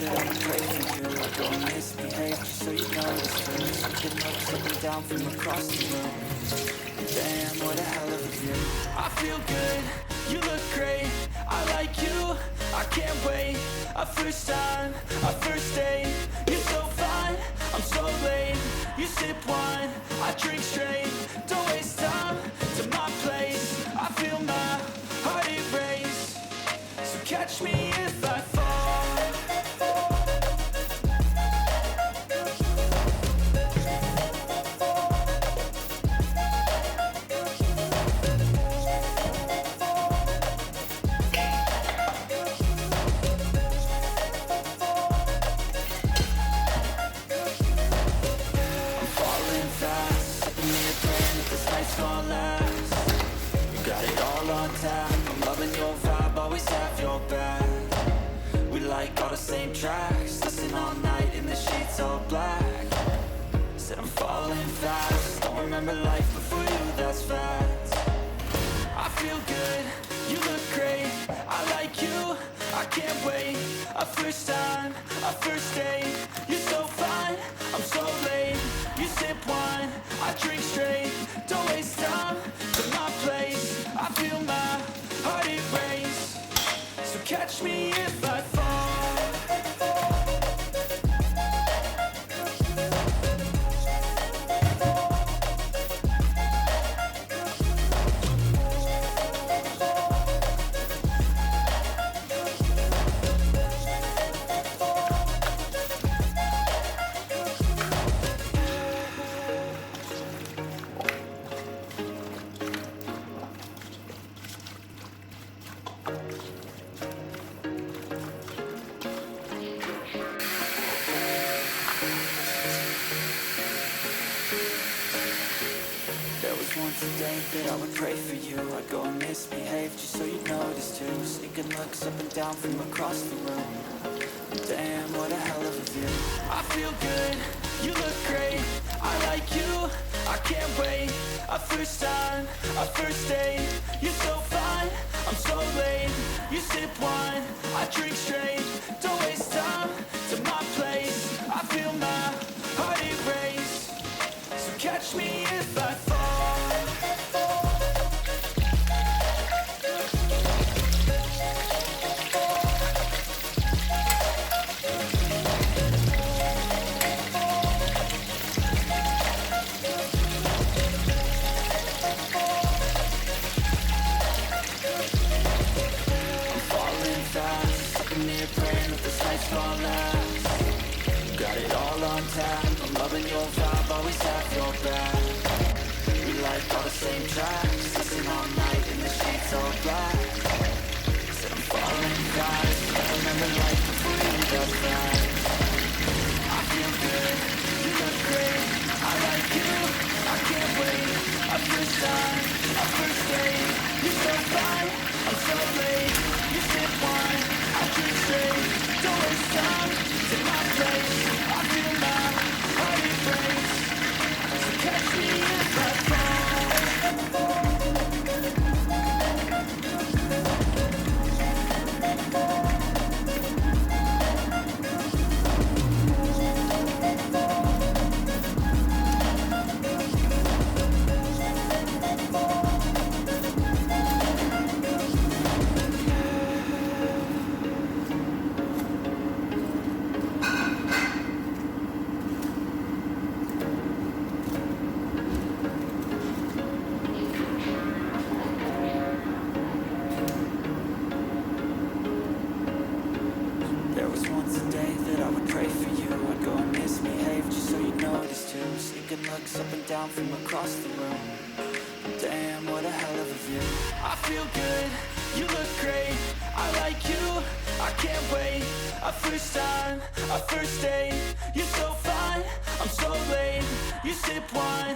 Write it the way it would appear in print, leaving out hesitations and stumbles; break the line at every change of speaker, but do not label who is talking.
that I would pray for you. I go and misbehave just so you notice too. Sneaking looks up and down from across the room. Damn, what a hell of a view. I feel good, you look great, I like you, I can't wait. A first time, a first date. You're so fine, I'm so late. You sip wine, I drink straight. Don't waste time to my place. I feel my heart erase. So catch me if I fall. I'm loving your vibe, always have your back. We like all the same tracks, listen all night in the sheets all black. Said I'm falling fast, don't remember life before you, that's facts. I feel good, you look great, I like you, I can't wait. A first time, a first date. You're so fine, I'm so late. You sip wine, I drink straight. Don't waste time to my place. I feel my heart erase. So catch me if I fall. Once a day that I would pray for you. I'd go and misbehave just so you'd notice too. Sneaking looks up and down from across the room. Damn, what a hell of a view. I feel good, you look great, I like you, I can't wait. A first time, a first date. You're so fine, I'm so late. You sip wine, I drink straight. Don't waste time to my place. I feel my heart erase. So catch me if I fall. Praying that this night's gonna last. Got it all on tap, I'm loving your vibe, always have your back. We like all the same tracks, listen all night in the sheets all black. Said I'm falling fast, I remember life before you got back. I feel good, you look great, I like you, I can't wait. A first time, a first date. You're so fine, I'm so late. You sip wine, I drink straight. Don't waste time to my place. I feel my heart erase. So catch me if I fall. Looks up and down from across the room. Damn, what a hell of a view. I feel good, you look great, I like you, I can't wait. A first time, a first date. You're so fine, I'm so late. You sip wine,